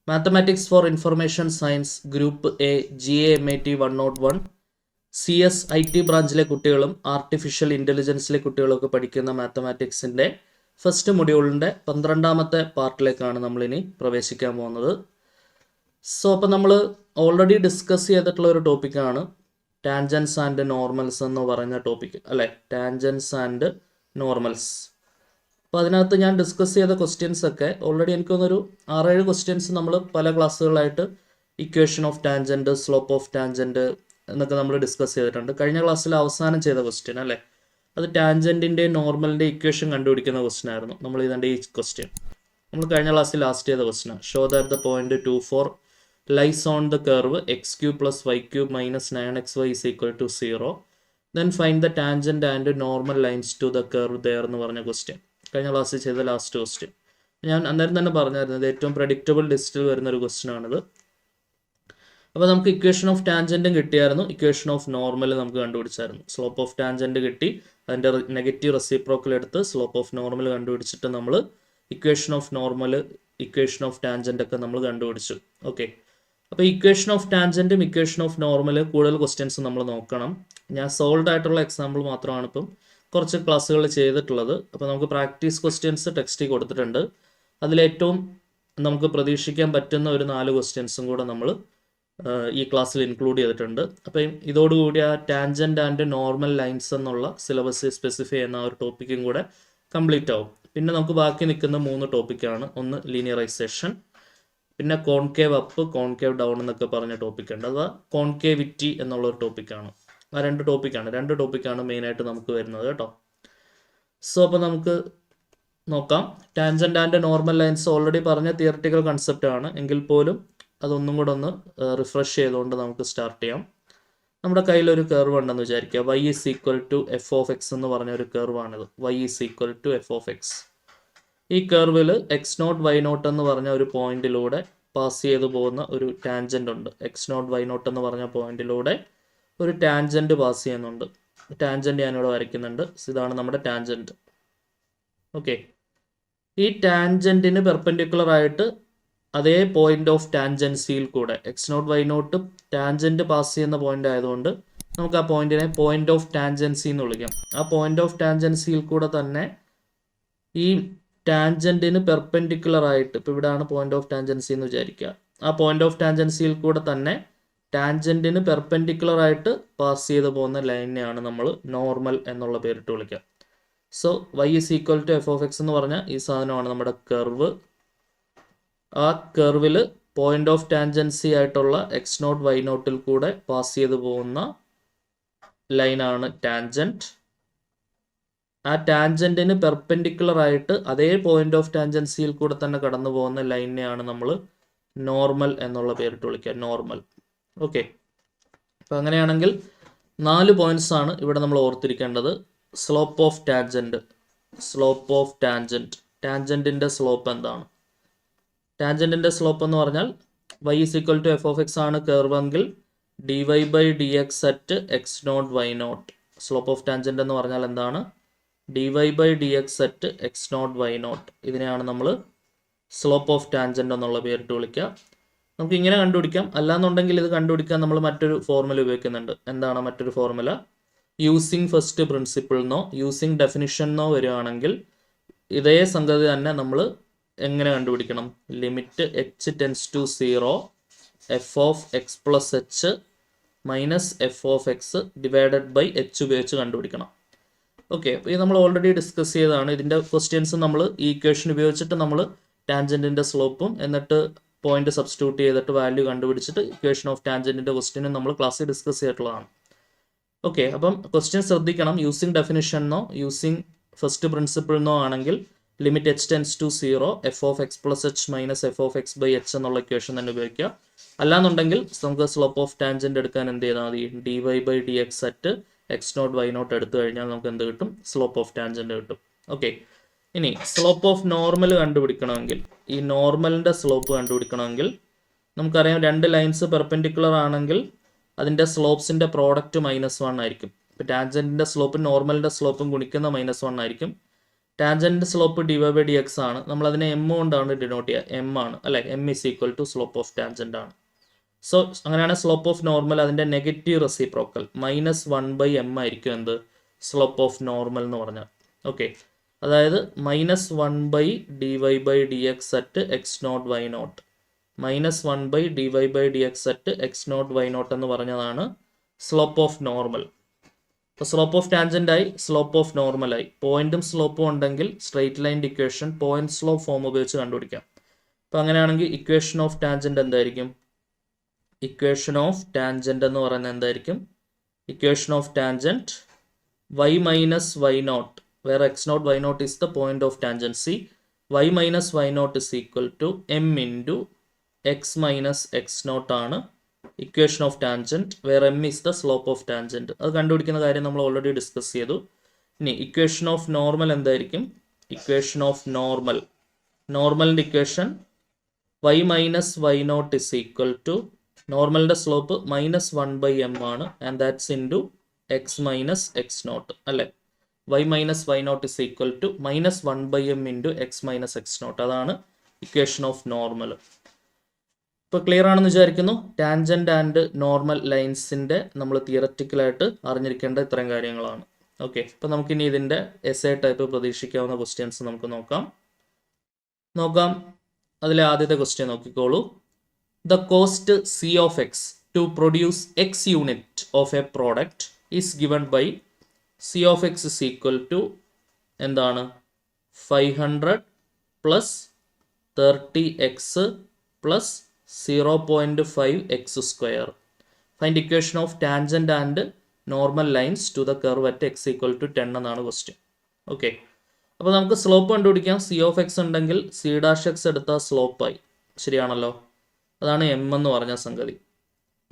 Mathematics for information science group A GAMAT 101 CSIT ബ്രാഞ്ചിലെ കുട്ടികളും artificial ഇൻ്റലിജൻസിലെ കുട്ടികളൊക്കെ പഠിക്കുന്ന മാത്തമാറ്റിക്സിൻ്റെ ഫസ്റ്റ് മൊഡ്യൂളിൻ്റെ 12ാമത്തെ പാർട്ടിലേക്കാണ് നമ്മളിനി പ്രവേശിക്കാൻ പോകുന്നത്. അപ്പോൾ നമ്മൾ ഓൾറെഡി ഡിസ്കസ് ചെയ്തിട്ടുള്ള ഒരു ടോപ്പിക്കാണ് ടാൻജൻസ് ആൻഡ് നോർമൽസ് എന്ന് പറയുന്ന ടോപ്പിക്ക് അല്ലേ, ടാൻജൻസ് ആൻഡ് നോർമൽസ്. അപ്പോൾ അതിനകത്ത് ഞാൻ ഡിസ്കസ് ചെയ്ത ക്വസ്റ്റ്യൻസ് ഒക്കെ ഓൾറെഡി എനിക്കൊന്നൊരു 6-7 ക്വസ്റ്റ്യൻസ് നമ്മൾ പല ക്ലാസ്സുകളായിട്ട് equation of tangent, slope of tangent എന്നൊക്കെ നമ്മൾ ഡിസ്കസ് ചെയ്തിട്ടുണ്ട്. കഴിഞ്ഞ ക്ലാസ്സിൽ അവസാനം ചെയ്ത ക്വസ്റ്റ്യൻ അല്ലേ, അത് ടാൻജൻറ്റിൻ്റെ നോർമലിൻ്റെ ഇക്വേഷൻ കണ്ടുപിടിക്കുന്ന ക്വസ്റ്റ്യൻ ആയിരുന്നു. നമ്മൾ ഇതിൻ്റെ ഈ ക്വസ്റ്റ്യൻ നമ്മൾ കഴിഞ്ഞ ക്ലാസ്സിൽ ലാസ്റ്റ് ചെയ്ത question. Show that the point 24 lies on the curve x³ plus y³ minus 9xy is equal to 0. Then find the tangent and normal lines to the curve there എന്ന് പറഞ്ഞ ക്വസ്റ്റ്യൻ കഴിഞ്ഞ ക്ലാസ്സിൽ ചെയ്ത last question. ഞാൻ അന്നേരം തന്നെ പറഞ്ഞായിരുന്നു ഇത് ഏറ്റവും പ്രഡിക്റ്റബിൾ ലിസ്റ്റിൽ വരുന്നൊരു ക്വസ്റ്റ്യൻ ആണിത്. അപ്പോൾ നമുക്ക് ഇക്വേഷൻ ഓഫ് ടാൻജൻറ്റും കിട്ടിയായിരുന്നു, ഇക്വേഷൻ ഓഫ് നോർമൽ നമുക്ക് കണ്ടുപിടിച്ചായിരുന്നു. സ്ലോപ്പ് ഓഫ് ടാൻജൻറ്റ് കിട്ടി, അതിൻ്റെ നെഗറ്റീവ് റെസിപ്രോക്കൽ എടുത്ത് സ്ലോപ്പ് ഓഫ് നോർമൽ കണ്ടുപിടിച്ചിട്ട് നമ്മൾ equation of normal, equation of tangent ഒക്കെ നമ്മൾ കണ്ടുപിടിച്ചു. ഓക്കെ, അപ്പോൾ ഇക്വേഷൻ ഓഫ് ടാൻജൻറ്റും ഇക്വേഷൻ ഓഫ് നോർമൽ കൂടുതൽ ക്വസ്റ്റ്യൻസ് നമ്മൾ നോക്കണം. ഞാൻ സോൾവ് ആയിട്ടുള്ള എക്സാമ്പിൾ മാത്രമാണ് ഇപ്പം കുറച്ച് ക്ലാസ്സുകൾ ചെയ്തിട്ടുള്ളത്. അപ്പോൾ നമുക്ക് പ്രാക്ടീസ് ക്വസ്റ്റ്യൻസ് ടെക്സ്റ്റിൽ കൊടുത്തിട്ടുണ്ട്. അതിലേറ്റവും നമുക്ക് പ്രതീക്ഷിക്കാൻ പറ്റുന്ന ഒരു 4 ക്വസ്റ്റ്യൻസും കൂടെ നമ്മൾ ഈ ക്ലാസ്സിൽ ഇൻക്ലൂഡ് ചെയ്തിട്ടുണ്ട്. അപ്പം ഇതോടുകൂടി ആ ടാൻജൻറ്റ് ആൻഡ് നോർമൽ ലൈൻസ് എന്നുള്ള സിലബസ് സ്പെസിഫൈ ചെയ്യുന്ന ഒരു ടോപ്പിക്കും കൂടെ കംപ്ലീറ്റ് ആവും. പിന്നെ നമുക്ക് ബാക്കി നിൽക്കുന്ന 3 ടോപ്പിക്കാണ്. ഒന്ന് ലീനിയറൈസേഷൻ, പിന്നെ കോൺകേവ് അപ്പ്, കോൺകേവ് ഡൗൺ എന്നൊക്കെ പറഞ്ഞ ടോപ്പിക്കുണ്ട്. അഥവാ കോൺകേവിറ്റി എന്നുള്ളൊരു ടോപ്പിക്കാണ്. ആ 2 ടോപ്പിക്കാണ് മെയിനായിട്ട് നമുക്ക് വരുന്നത് കേട്ടോ. സോ അപ്പോൾ നമുക്ക് നോക്കാം. Tangent and normal lines already പറഞ്ഞ തിയററ്റിക്കൽ കൺസെപ്റ്റ് ആണ്, എങ്കിൽ പോലും അതൊന്നും കൂടെ ഒന്ന് റിഫ്രഷ് ചെയ്തുകൊണ്ട് നമുക്ക് സ്റ്റാർട്ട് ചെയ്യാം. നമ്മുടെ കയ്യിലൊരു കർവ് ഉണ്ടെന്ന് വിചാരിക്കുക. y is equal to f(x) എന്ന് പറഞ്ഞ ഒരു കർവാണിത്. y is equal to f(x). ഈ കർവിൽ x0 y0 എന്ന് പറഞ്ഞ ഒരു പോയിന്റിലൂടെ പാസ് ചെയ്തു പോകുന്ന ഒരു ടാൻജൻ്റ് ഉണ്ട്. x0 y0 എന്ന് പറഞ്ഞ പോയിന്റിലൂടെ ഒരു ടാൻജൻറ്റ് പാസ് ചെയ്യുന്നുണ്ട്. ടാൻജൻറ്റ് ഞാനിവിടെ വരയ്ക്കുന്നുണ്ട്. ഇതാണ് നമ്മുടെ ടാൻജൻറ്റ്. ഓക്കെ, ഈ ടാൻജൻറ്റിന് പെർപെൻഡിക്കുലർ ആയിട്ട് അതേ പോയിന്റ് ഓഫ് ടാൻജൻസിയിൽ കൂടെ x0 y0 ടാൻജൻറ്റ് പാസ് ചെയ്യുന്ന പോയിന്റ് ആയതുകൊണ്ട് നമുക്ക് ആ പോയിന്റിനെ പോയിന്റ് ഓഫ് ടാൻജൻസി എന്ന് വിളിക്കാം. ആ പോയിന്റ് ഓഫ് ടാൻജൻസിയിൽ കൂടെ തന്നെ ഈ ടാൻജൻറ്റിന് പെർപെൻഡിക്കുലർ ആയിട്ട്, ഇപ്പോൾ ഇവിടെയാണ് പോയിന്റ് ഓഫ് ടാൻജൻസി എന്ന് വിചാരിക്കുക, ആ പോയിന്റ് ഓഫ് ടാൻജൻസിയിൽ കൂടെ തന്നെ ടാൻജൻറ്റിന് പെർപെൻഡിക്കുലർ ആയിട്ട് പാസ് ചെയ്ത് പോകുന്ന ലൈനെയാണ് നമ്മൾ നോർമൽ എന്നുള്ള പേരിട്ട് വിളിക്കുക. So y is equal to f(x) എന്ന് പറഞ്ഞാൽ ഈ സാധനമാണ് നമ്മുടെ കർവ്. ആ കർവിൽ പോയിന്റ് ഓഫ് ടാൻജൻസി ആയിട്ടുള്ള x0 y0 കൂടെ പാസ് ചെയ്ത് പോകുന്ന ലൈനാണ് ടാൻജൻറ്റ്. ആ ടാൻജൻറ്റിന് പെർപെൻഡിക്കുലർ ആയിട്ട് അതേ പോയിന്റ് ഓഫ് ടാൻജൻസിയിൽ കൂടെ തന്നെ കടന്നു പോകുന്ന ലൈനെയാണ് നമ്മൾ നോർമൽ എന്നുള്ള പേരിട്ട് വിളിക്കുക, നോർമൽ. ഓക്കെ, അപ്പം അങ്ങനെയാണെങ്കിൽ 4 പോയിന്റ്സ് ആണ് ഇവിടെ നമ്മൾ ഓർത്തിരിക്കേണ്ടത്. Slope of tangent, slope of tangent, ടാൻജൻറ്റിൻ്റെ സ്ലോപ്പ് എന്താണ്? ടാൻജൻറ്റിൻ്റെ സ്ലോപ്പ് എന്ന് പറഞ്ഞാൽ y is equal to f(x) ആണ് കർവെങ്കിൽ dy/dx at x0 y0. Slope of tangent എന്ന് പറഞ്ഞാൽ എന്താണ്? dy/dx at x0 y0. ഇതിനെയാണ് നമ്മൾ സ്ലോപ്പ് ഓഫ് ടാൻജൻറ്റ് എന്നുള്ള പേരിട്ട് വിളിക്കുക. നമുക്ക് ഇങ്ങനെ കണ്ടുപിടിക്കാം. അല്ലാന്നുണ്ടെങ്കിൽ ഇത് കണ്ടുപിടിക്കാൻ നമ്മൾ മറ്റൊരു ഫോർമുല ഉപയോഗിക്കുന്നുണ്ട്. എന്താണ് മറ്റൊരു ഫോർമുല? യൂസിങ് ഫസ്റ്റ് പ്രിൻസിപ്പിൾ എന്നോ യൂസിങ് ഡെഫിനിഷൻ എന്നോ വരികയാണെങ്കിൽ ഇതേ സംഗതി തന്നെ നമ്മൾ എങ്ങനെ കണ്ടുപിടിക്കണം? Limit h tends to 0 f(x) plus h minus f(x) divided by h ഉപയോഗിച്ച് കണ്ടുപിടിക്കണം. ഓക്കെ, അപ്പോൾ ഇത് നമ്മൾ ഓൾറെഡി ഡിസ്കസ് ചെയ്തതാണ്. ഇതിൻ്റെ ക്വസ്റ്റ്യൻസ് നമ്മൾ ഈ ഇക്വേഷൻ ഉപയോഗിച്ചിട്ട് നമ്മൾ ടാൻജൻറ്റിൻ്റെ സ്ലോപ്പും എന്നിട്ട് പോയിന്റ് സബ്സ്റ്റിറ്റ്യൂട്ട് ചെയ്തിട്ട് വാല്യൂ കണ്ടുപിടിച്ചിട്ട് ഇക്വേഷൻ ഓഫ് ടാൻജൻറ്റിൻ്റെ ക്വസ്റ്റ്യനും നമ്മൾ ക്ലാസ്സിൽ ഡിസ്കസ് ചെയ്തിട്ടുള്ളതാണ്. ഓക്കെ, അപ്പം ക്വസ്റ്റ്യൻ ശ്രദ്ധിക്കണം. യൂസിങ് ഡെഫിനിഷൻ എന്നോ യൂസിങ് ഫസ്റ്റ് പ്രിൻസിപ്പിൾ എന്നോ ആണെങ്കിൽ limit h tends to 0 f(x) plus h minus f(x) by h എന്നുള്ള ഇക്വേഷൻ തന്നെ ഉപയോഗിക്കുക. അല്ലാന്നുണ്ടെങ്കിൽ നമുക്ക് സ്ലോപ്പ് ഓഫ് ടാൻജൻറ്റ് എടുക്കാൻ എന്ത് ചെയ്താൽ മതി? dy/dx at x0 y0 എടുത്തു കഴിഞ്ഞാൽ നമുക്ക് എന്ത് കിട്ടും? സ്ലോപ്പ് ഓഫ് ടാൻജൻറ്റ് കിട്ടും. ഓക്കെ, ഇനി സ്ലോപ്പ് ഓഫ് നോർമൽ കണ്ടുപിടിക്കണമെങ്കിൽ, ഈ നോർമലിൻ്റെ സ്ലോപ്പ് കണ്ടുപിടിക്കണമെങ്കിൽ നമുക്കറിയാം 2 ലൈൻസ് പെർപെൻഡിക്കുലർ ആണെങ്കിൽ അതിൻ്റെ സ്ലോപ്സിൻ്റെ പ്രോഡക്റ്റ് -1 ആയിരിക്കും. ഇപ്പോൾ ടാൻജൻറ്റിൻ്റെ സ്ലോപ്പും നോർമലിൻ്റെ സ്ലോപ്പും ഗുണിക്കുന്ന -1 ആയിരിക്കും. ടാൻജൻറ്റ് സ്ലോപ്പ് dv/dx ആണ്. നമ്മളതിനെ എം കൊണ്ടാണ് ഡിനോട്ട് ചെയ്യുക. എം ആണ് അല്ലേ. M is equal to slope of tangent ആണ്. സോ അങ്ങനെയാണ് സ്ലോപ്പ് ഓഫ് നോർമൽ അതിൻ്റെ നെഗറ്റീവ് റെസിപ്രോക്കൽ -1/m ആയിരിക്കും എന്ത് സ്ലോപ്പ് ഓഫ് നോർമൽ എന്ന് പറഞ്ഞാൽ. ഓക്കെ, അതായത് -1/dy/dx at x0 y0 -1/dy/dx at x0 y0 എന്ന് പറഞ്ഞതാണ് സ്ലോപ്പ് ഓഫ് നോർമൽ. അപ്പോൾ സ്ലോപ്പ് ഓഫ് ടാൻജൻ്റായി, സ്ലോപ്പ് ഓഫ് നോർമലായി. പോയിന്റും സ്ലോപ്പും ഉണ്ടെങ്കിൽ സ്ട്രെയിറ്റ് ലൈൻ്റെ ഇക്വേഷൻ പോയിന്റ് സ്ലോപ്പ് ഫോം ഉപയോഗിച്ച് കണ്ടുപിടിക്കാം. അപ്പോൾ അങ്ങനെയാണെങ്കിൽ ഇക്വേഷൻ ഓഫ് ടാൻജൻ്റ് എന്തായിരിക്കും? ഇക്വേഷൻ ഓഫ് ടാൻജൻ്റ് എന്ന് പറയുന്നത് എന്തായിരിക്കും? Equation of tangent y minus y0, where x0 y0 is the point of tangency, y minus y0 is equal to m into x minus x0 ആണ് equation of tangent, where m is the slope of tangent. അത് കണ്ടുപിടിക്കുന്ന കാര്യം നമ്മൾ already discuss ചെയ്തു. ഇനി equation of normal എന്തായിരിക്കും? Equation of normal, നോർമലിൻ്റെ equation y minus y0 is equal to, നോർമലിൻ്റെ സ്ലോപ്പ് -1/m ആണ്, and that's into x minus x0 അല്ലേ. y minus y0 is equal to -1/m into x minus x0. അതാണ് equation of normal. ഇപ്പോൾ clear ആണെന്ന് വിചാരിക്കുന്നു. Tangent and normal ലൈൻസിൻ്റെ നമ്മൾ തിയററ്റിക്കലായിട്ട് അറിഞ്ഞിരിക്കേണ്ട ഇത്രയും കാര്യങ്ങളാണ്. ഓക്കെ, അപ്പോൾ നമുക്കിനി ഇതിൻ്റെ എസ്സേ ടൈപ്പ് പ്രതീക്ഷിക്കാവുന്ന ക്വസ്റ്റ്യൻസ് നമുക്ക് നോക്കാം. അതിലെ ആദ്യത്തെ ക്വസ്റ്റ്യൻ നോക്കിക്കോളൂ. The cost C of x to produce x unit of a product is given by C of x is equal to എന്താണ് 500 plus 30x plus 0.5x square. Find equation of tangent and normal lines to the curve at x equal to 10 എന്നാണ് question. Okay, അപ്പോൾ നമുക്ക് slope കണ്ടുപിടിക്കാം. C of x ഉണ്ടെങ്കിൽ C' x എടുത്താൽ സ്ലോപ്പായി, ശരിയാണല്ലോ. അതാണ് M എന്ന് പറഞ്ഞ സംഗതി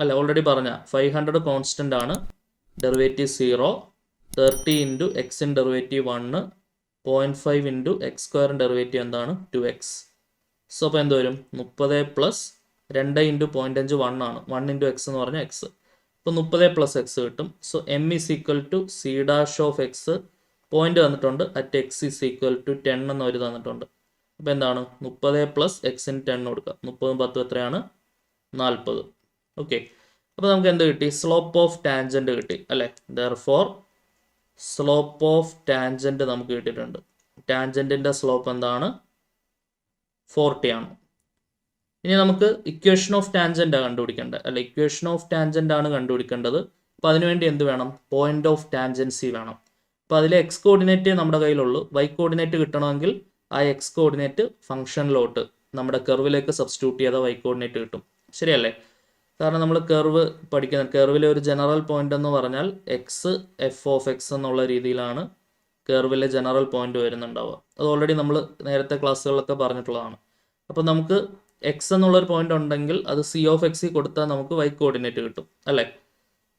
അല്ല, ഓൾറെഡി പറഞ്ഞ 500 കോൺസ്റ്റൻ്റ് ആണ്, derivative 0, 30 into എക്സിൻ derivative 1, 0.5 into X സ്ക്വയറിൻ derivative എന്താണ് 2x. സോ അപ്പോൾ എന്ത് വരും? 30 പ്ലസ് 2 ഇൻറ്റു 0.5 1 ആണ്, 1 ഇൻറ്റു എക്സ് എന്ന് പറഞ്ഞാൽ എക്സ്. അപ്പോൾ 30 പ്ലസ് എക്സ് കിട്ടും. So m is equal to C' of x, point തന്നിട്ടുണ്ട്, at x is equal to 10 എന്ന് അവർ തന്നിട്ടുണ്ട്. അപ്പോൾ എന്താണ് 30 പ്ലസ് എക്സിന് 10 കൊടുക്കുക, 30 10 എത്രയാണ് 40. ഓക്കെ, അപ്പോൾ നമുക്ക് എന്ത് കിട്ടി? സ്ലോപ്പ് ഓഫ് ടാൻജൻറ്റ് കിട്ടി അല്ലേ. ദെർഫോർ സ്ലോപ്പ് ഓഫ് ടാൻജൻറ്റ് നമുക്ക് കിട്ടിയിട്ടുണ്ട്. ടാൻജൻറ്റിൻ്റെ സ്ലോപ്പ് എന്താണ്? 40 ആണ്. ഇനി നമുക്ക് ഇക്വേഷൻ ഓഫ് ടാൻജൻ്റ് കണ്ടുപിടിക്കേണ്ടത് അല്ല, ഇക്വേഷൻ ഓഫ് ടാൻജൻ്റ് ആണ് കണ്ടുപിടിക്കേണ്ടത്. അപ്പോൾ അതിനുവേണ്ടി എന്ത് വേണം? പോയിന്റ് ഓഫ് ടാൻജൻസി വേണം. അപ്പോൾ അതിലെ എക്സ് കോർഡിനേറ്റ് നമ്മുടെ കയ്യിലുള്ളൂ. വൈ കോർഡിനേറ്റ് കിട്ടണമെങ്കിൽ ആ എക്സ് കോർഡിനേറ്റ് ഫംഗ്ഷനിലോട്ട് നമ്മുടെ കർവിലേക്ക് സബ്സ്റ്റിറ്റ്യൂട്ട് ചെയ്ത വൈ കോർഡിനേറ്റ് കിട്ടും, ശരിയല്ലേ? കാരണം നമ്മൾ കർവ് പഠിക്കുന്ന കർവിലെ ഒരു ജനറൽ പോയിന്റ് എന്ന് പറഞ്ഞാൽ എക്സ് എഫ് ഓഫ് എക്സ് എന്നുള്ള രീതിയിലാണ് കർവിലെ ജനറൽ പോയിന്റ് വരുന്നുണ്ടാവുക. അത് ഓൾറെഡി നമ്മൾ നേരത്തെ ക്ലാസ്സുകളിലൊക്കെ പറഞ്ഞിട്ടുള്ളതാണ്. അപ്പോൾ നമുക്ക് എക്സ് എന്നുള്ളൊരു പോയിന്റ് ഉണ്ടെങ്കിൽ അത് സി ഓഫ് എക്സിൽ കൊടുത്താൽ നമുക്ക് വൈ കോർഡിനേറ്റ് കിട്ടും അല്ലേ.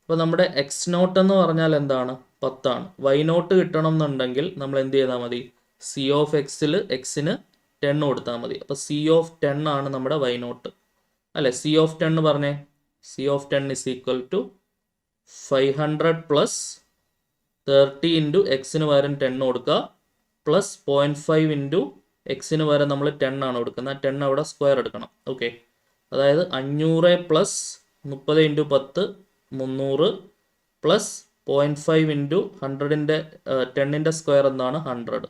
അപ്പോൾ നമ്മുടെ എക്സ് നോട്ട് എന്ന് പറഞ്ഞാൽ എന്താണ്? 10 ആണ്. വൈ നോട്ട് കിട്ടണം എന്നുണ്ടെങ്കിൽ നമ്മൾ എന്ത് ചെയ്താൽ മതി? സി ഓഫ് എക്സിൽ എക്സിന് 10 കൊടുത്താൽ മതി. അപ്പോൾ സി ഓഫ് 10 ആണ് നമ്മുടെ വൈ നോട്ട് അല്ലേ. സി ഓഫ് 10 പറഞ്ഞേ, c of 10 is equal to 500 plus 30 into എക്സിന് പകരം 10 കൊടുക്കുക, പ്ലസ് 0.5 ഇൻറ്റു എക്സിന് പകരം നമ്മൾ 10 ആണ് കൊടുക്കുന്നത്. 10 അവിടെ സ്ക്വയർ എടുക്കണം. ഓക്കെ, അതായത് 500 പ്ലസ് 30 ഇൻറ്റു 10 300 പ്ലസ് 0.5 ഇൻറ്റു 100ൻ്റെ 10ൻ്റെ സ്ക്വയർ എന്താണ് 100.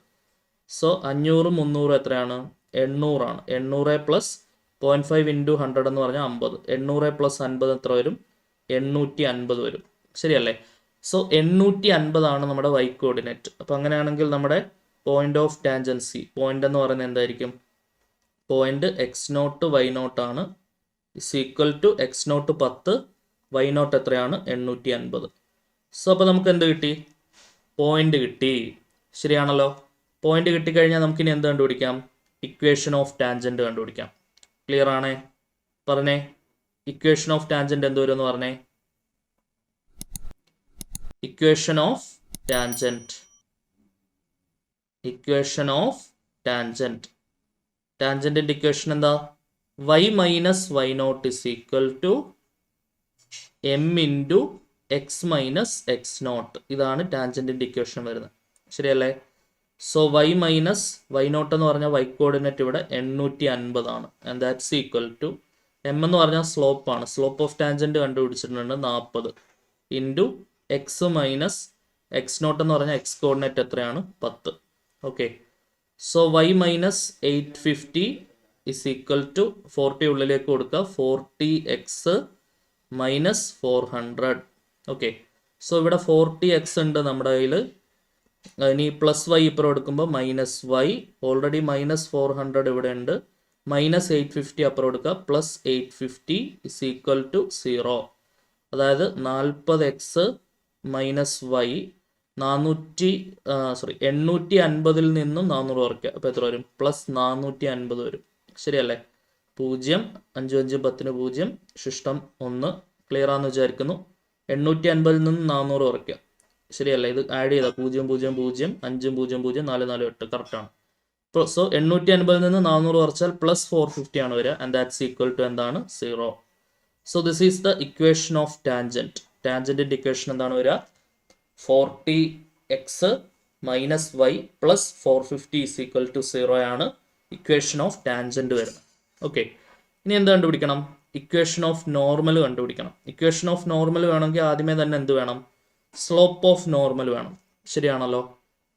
സോ 500 300 എത്രയാണ്? 800 ആണ്. 800 പ്ലസ് 0.5 ഇൻറ്റു 100 എന്ന് പറഞ്ഞാൽ 50. 800 പ്ലസ് 50 എത്ര വരും? 850 വരും, ശരിയല്ലേ? സോ 850 ആണ് നമ്മുടെ വൈ കോർഡിനേറ്റ്. അപ്പോൾ അങ്ങനെയാണെങ്കിൽ നമ്മുടെ പോയിന്റ് ഓഫ് ടാൻജൻസി, പോയിന്റ് എന്ന് പറയുന്നത് എന്തായിരിക്കും? Point x not y nought ആണ്. Is equal to x nought 10, y nought എത്രയാണ്? 850. സോ അപ്പോൾ നമുക്ക് എന്ത് കിട്ടി? പോയിന്റ് കിട്ടി, ശരിയാണല്ലോ. പോയിന്റ് കിട്ടിക്കഴിഞ്ഞാൽ നമുക്കിനി എന്ത് കണ്ടുപിടിക്കാം? ഇക്വേഷൻ ഓഫ് ടാൻജൻറ്റ് കണ്ടുപിടിക്കാം. ക്ലിയർ ആണേ? പറഞ്ഞേ, ഇക്വേഷൻ ഓഫ് ടാൻജൻറ്റ് എന്ത് വരും എന്ന് പറഞ്ഞേ? Equation of tangent, equation of tangent. ടാൻജൻറ്റിൻ്റെ ഇക്വേഷൻ എന്താ? Y minus y not is equal to m into x minus x nought. ഇതാണ് ടാൻജൻറ്റിൻ്റെ ഇക്വേഷൻ വരുന്നത്, ശരിയല്ലേ? So y minus y nought എന്ന് പറഞ്ഞാൽ y കോർഡിനേറ്റ് ഇവിടെ 850 ആണ്. And that's equal to m എന്ന് പറഞ്ഞാൽ സ്ലോപ്പാണ്. സ്ലോപ്പ് ഓഫ് ടാൻജൻറ്റ് കണ്ടുപിടിച്ചിട്ടുണ്ട് 40 into x minus x naught എന്ന് പറഞ്ഞാൽ എക്സ് കോർഡിനേറ്റ് എത്രയാണ് 10. Okay, so y minus 850 is equal to 40 ഉള്ളിലേക്ക് കൊടുക്കുക, 40x മൈനസ് 400. ഓക്കെ, സോ ഇവിടെ 40x ഉണ്ട് നമ്മുടെ കയ്യിൽ. ഇനി പ്ലസ് വൈ ഇപ്പുറം എടുക്കുമ്പോൾ മൈനസ് വൈ, ഓൾറെഡി മൈനസ് 400 ഇവിടെ ഉണ്ട്, മൈനസ് 850 അപ്പുറം എടുക്കുക, പ്ലസ് 850 ഇസ് ഈക്വൽ ടു 0. അതായത് 40x മൈനസ് വൈ 850 നിന്നും 400 കുറയ്ക്കുക. അപ്പോൾ എത്ര വരും? പ്ലസ് 450 വരും. ശരിയല്ലേ? 0 5 5 10 0 ശിഷ്ടം 1. ക്ലിയർ ആണെന്ന് വിചാരിക്കുന്നു. 850 നിന്നും 400 കുറയ്ക്കുക. ശരിയല്ലേ? ഇത് ആഡ് ചെയ്താൽ 0 0 0 5 0 0 4 4 8 കറക്റ്റാണ്. സോ 850 നിന്ന് 400 കുറച്ചാൽ പ്ലസ് 450 ആണ് വരിക. ആൻഡ് ദാറ്റ്സ് ഈക്വൽ ടു എന്താണ്? 0. So this is the equation of tangent. ടാൻജൻറ്റിൻ്റെ ഇക്വേഷൻ എന്താണ് വരിക? 40x minus y plus 450 is equal to 0 ആണ് ഇക്വേഷൻ ഓഫ് ടാൻജൻറ്റ് വരുന്നത്. ഓക്കെ, ഇനി എന്ത് കണ്ടുപിടിക്കണം? ഇക്വേഷൻ ഓഫ് നോർമൽ കണ്ടുപിടിക്കണം. ഇക്വേഷൻ ഓഫ് നോർമൽ വേണമെങ്കിൽ ആദ്യമേ തന്നെ എന്ത് വേണം? സ്ലോപ്പ് ഓഫ് നോർമൽ വേണം. ശരിയാണല്ലോ?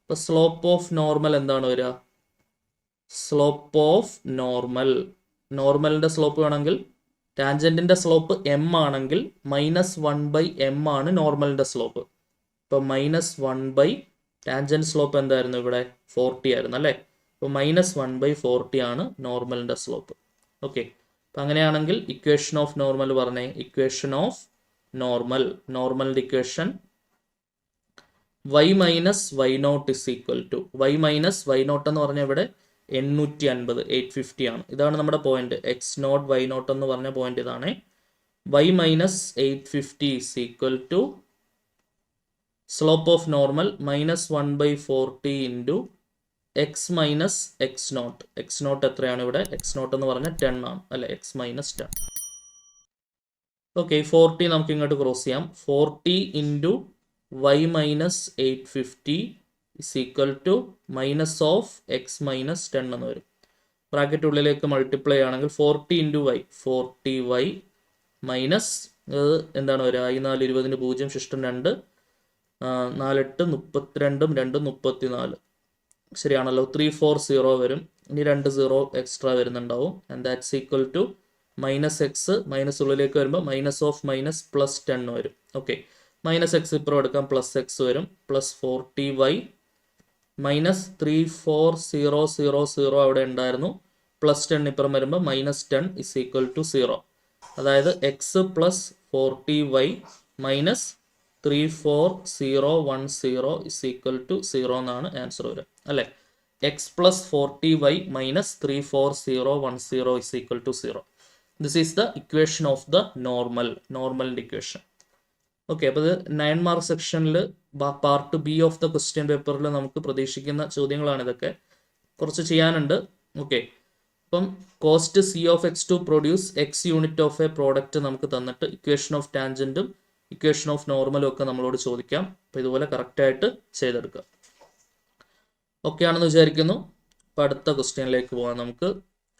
അപ്പോൾ സ്ലോപ്പ് ഓഫ് നോർമൽ എന്താണ് വരിക? സ്ലോപ്പ് ഓഫ് നോർമൽ, നോർമലിൻ്റെ സ്ലോപ്പ് വേണമെങ്കിൽ ടാൻജൻറ്റിൻ്റെ സ്ലോപ്പ് m ആണെങ്കിൽ -1/m ആണ് നോർമലിൻ്റെ സ്ലോപ്പ്. ഇപ്പോൾ -1/ ടാൻജൻറ്റ് സ്ലോപ്പ് എന്തായിരുന്നു ഇവിടെ? 40 ആയിരുന്നു അല്ലേ? അപ്പോൾ -1/40 ആണ് നോർമലിൻ്റെ സ്ലോപ്പ്. ഓക്കെ, അപ്പം അങ്ങനെയാണെങ്കിൽ ഇക്വേഷൻ ഓഫ് നോർമൽ പറഞ്ഞേ. ഇക്വേഷൻ ഓഫ് നോർമൽ, നോർമലിൻ്റെ equation y minus y not is equal to, y minus y nought എന്ന് പറഞ്ഞാൽ ഇവിടെ 850 850 ആണ്. ഇതാണ് നമ്മുടെ point. X not y nought എന്ന് പറഞ്ഞ പോയിന്റ് ഇതാണ്. y minus 850 is equal to slope of normal -1/40 into x minus x nought. X nought എത്രയാണ് ഇവിടെ? എക്സ് നോട്ട് എന്ന് പറഞ്ഞാൽ 10 ആണ് അല്ലെ? X minus 10. ഓക്കെ, 40 നമുക്ക് ഇങ്ങോട്ട് ക്രോസ് ചെയ്യാം. 40 into y minus 850 is equal to minus of x minus 10 എന്ന് വരും. ബ്രാക്കറ്റ് ഉള്ളിലേക്ക് മൾട്ടിപ്ലൈ ആണെങ്കിൽ 40 ഇൻറ്റു വൈ 40y മൈനസ് എന്താണ് വരിക? 4 20 0 ശിഷ്ടം 2 4 8 32 2 34. ശരിയാണല്ലോ? 340 വരും. ഇനി 2 0 എക്സ്ട്രാ വരുന്നുണ്ടാവും. And that's equal to minus x, minus ഉള്ളിലേക്ക് വരുമ്പോൾ മൈനസ് ഓഫ് മൈനസ് പ്ലസ് 10 വരും. ഓക്കെ, മൈനസ് എക്സ് ഇപ്പുറം എടുക്കാം, പ്ലസ് എക്സ് വരും. പ്ലസ് 40y മൈനസ് 34000 അവിടെ ഉണ്ടായിരുന്നു, പ്ലസ് 10 ഇപ്പുറം വരുമ്പോൾ -10 ഇസ് ഈക്വൽ ടു 0. അതായത് x plus 40y minus 34010 is equal to 0 എന്നാണ് ആൻസർ വരിക അല്ലേ? X plus 40y minus 34010 is equal to 0. This is the equation of the normal, നോർമലിൻ്റെ ഇക്വേഷൻ. ഓക്കെ, അപ്പോൾ ഇത് 9 മാർക്ക് സെക്ഷനിൽ part b of the question പേപ്പറിൽ നമുക്ക് പ്രതീക്ഷിക്കുന്ന ചോദ്യങ്ങളാണ് ഇതൊക്കെ. കുറച്ച് ചെയ്യാനുണ്ട്. ഓക്കെ, അപ്പം cost c of x to produce x unit of a product നമുക്ക് തന്നിട്ട് ഇക്വേഷൻ ഓഫ് ടാൻജൻറ്റും ഇക്വേഷൻ ഓഫ് നോർമലും ഒക്കെ നമ്മളോട് ചോദിക്കാം. അപ്പോൾ ഇതുപോലെ കറക്റ്റായിട്ട് ചെയ്തെടുക്കുക. ഓക്കെ ആണെന്ന് വിചാരിക്കുന്നു. അപ്പോൾ അടുത്ത ക്വസ്റ്റ്യനിലേക്ക് പോകാം നമുക്ക്.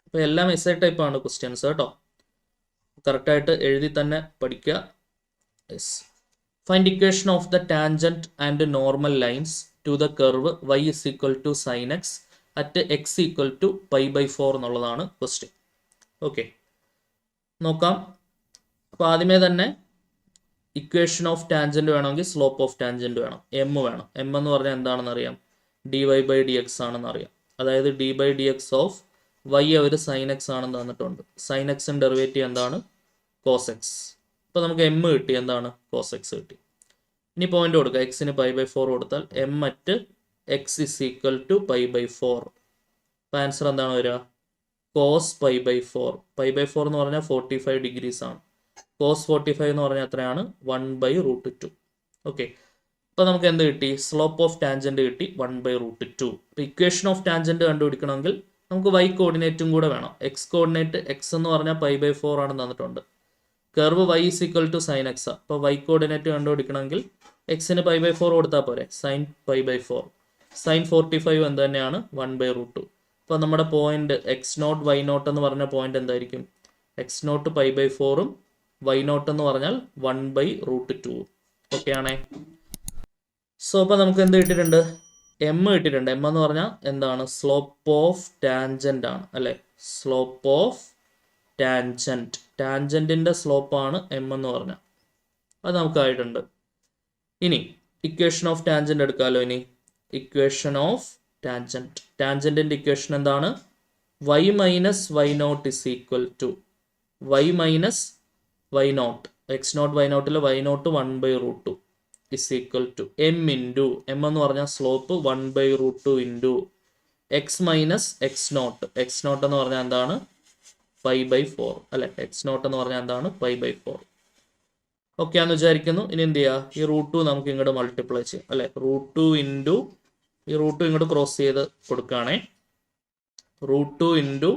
അപ്പോൾ എല്ലാം എസ്സേ ടൈപ്പാണ് ക്വസ്റ്റ്യൻസ് കേട്ടോ. കറക്റ്റായിട്ട് എഴുതി തന്നെ പഠിക്കുക. Yes, find equation of the tangent and normal lines to the curve y is equal to sine x at x equal to π/4 എന്നുള്ളതാണ് ക്വസ്റ്റ്യൻ. ഓക്കെ, നോക്കാം. അപ്പോൾ ആദ്യമേ തന്നെ ഇക്വേഷൻ ഓഫ് ടാൻജൻറ്റ് വേണമെങ്കിൽ സ്ലോപ്പ് ഓഫ് ടാൻജൻറ്റ് വേണം. എം വേണം. M എന്ന് പറഞ്ഞാൽ എന്താണെന്ന് അറിയാം? dy/dx ആണെന്ന് അറിയാം. അതായത് d/dx ഓഫ് y അവർ സൈൻ എക്സ് ആണെന്ന് തന്നിട്ടുണ്ട്. സൈൻ എക്സിൻ്റെ ഡെറിവേറ്റീവ് എന്താണ്? Cos x. ഇപ്പോൾ നമുക്ക് എം കിട്ടി, എന്താണ്? കോസ് എക്സ് കിട്ടി. ഇനി പോയിന്റ് കൊടുക്കുക. എക്സിന് π/4 കൊടുത്താൽ m at x is equal to π/4. അപ്പോൾ ആൻസർ എന്താണ് വരിക? കോസ് π/4. π/4 എന്ന് പറഞ്ഞാൽ 45 ഡിഗ്രീസ് ആണ്. കോസ് 45 എന്ന് പറഞ്ഞാൽ എത്രയാണ്? 1/√2. ഓക്കെ, അപ്പോൾ നമുക്ക് എന്ത് കിട്ടി? സ്ലോപ്പ് ഓഫ് ടാൻജൻറ്റ് കിട്ടി 1/√2. ഇപ്പോൾ ഇക്വേഷൻ ഓഫ് ടാൻജൻറ്റ് കണ്ടുപിടിക്കണമെങ്കിൽ നമുക്ക് y കോർഡിനേറ്റും കൂടെ വേണം. എക്സ് കോർഡിനേറ്റ് എക്സ് എന്ന് പറഞ്ഞാൽ π/4 ആണെന്ന് തന്നിട്ടുണ്ട്. Curve y is equal to sine x. അപ്പോൾ y കോർഡിനേറ്റ് കണ്ടുപിടിക്കണമെങ്കിൽ എക്സിന് π/4 കൊടുത്താൽ പോരെ? സൈൻ π/4. സൈൻ 45 എന്ത് തന്നെയാണ് 1/√2. അപ്പോൾ നമ്മുടെ പോയിന്റ് x0 y0 എന്ന് പറഞ്ഞ പോയിന്റ് എന്തായിരിക്കും? x0 π/4 y0 എന്ന് പറഞ്ഞാൽ 1/√2. ഓക്കെ ആണേ. സോ അപ്പോൾ നമുക്ക് എന്ത് കിട്ടിയിട്ടുണ്ട്? എം കിട്ടിയിട്ടുണ്ട്. എം എന്ന് പറഞ്ഞാൽ എന്താണ്? സ്ലോപ്പ് ഓഫ് ടാൻജന്റ് ആണ് അല്ലേ? Slope of tangent. ടാൻജന്റിന്റെ സ്ലോപ്പാണ് എം എന്ന് പറഞ്ഞാൽ. അത് നമുക്കായിട്ടുണ്ട്. ഇനി ഇക്വേഷൻ ഓഫ് ടാൻജന്റ് എടുക്കാമല്ലോ. ഇനി ഇക്വേഷൻ ഓഫ് ടാൻജന്റ്. ടാൻജന്റിന്റെ ഇക്വേഷൻ എന്താണ്? y minus y0 is equal to y minus y0. x0 y0 y0 1/√2 is equal to m into m എന്ന് പറഞ്ഞാൽ slope 1/√2 into x minus x0. x0 എന്ന് പറഞ്ഞാൽ എന്താണ്? π/4 അല്ലെ? x0 എന്ന് പറഞ്ഞാൽ എന്താണ്? π/4. ഓക്കെ ആണെന്ന് വിചാരിക്കുന്നു. ഇനി എന്ത് ചെയ്യുക? ഈ √2 നമുക്ക് ഇങ്ങോട്ട് മൾട്ടിപ്ലൈ ചെയ്യാം അല്ലെ? √2 ഇൻറ്റു ഈ √2 ഇങ്ങോട്ട് ക്രോസ് ചെയ്ത് കൊടുക്കുകയാണേ. √2 into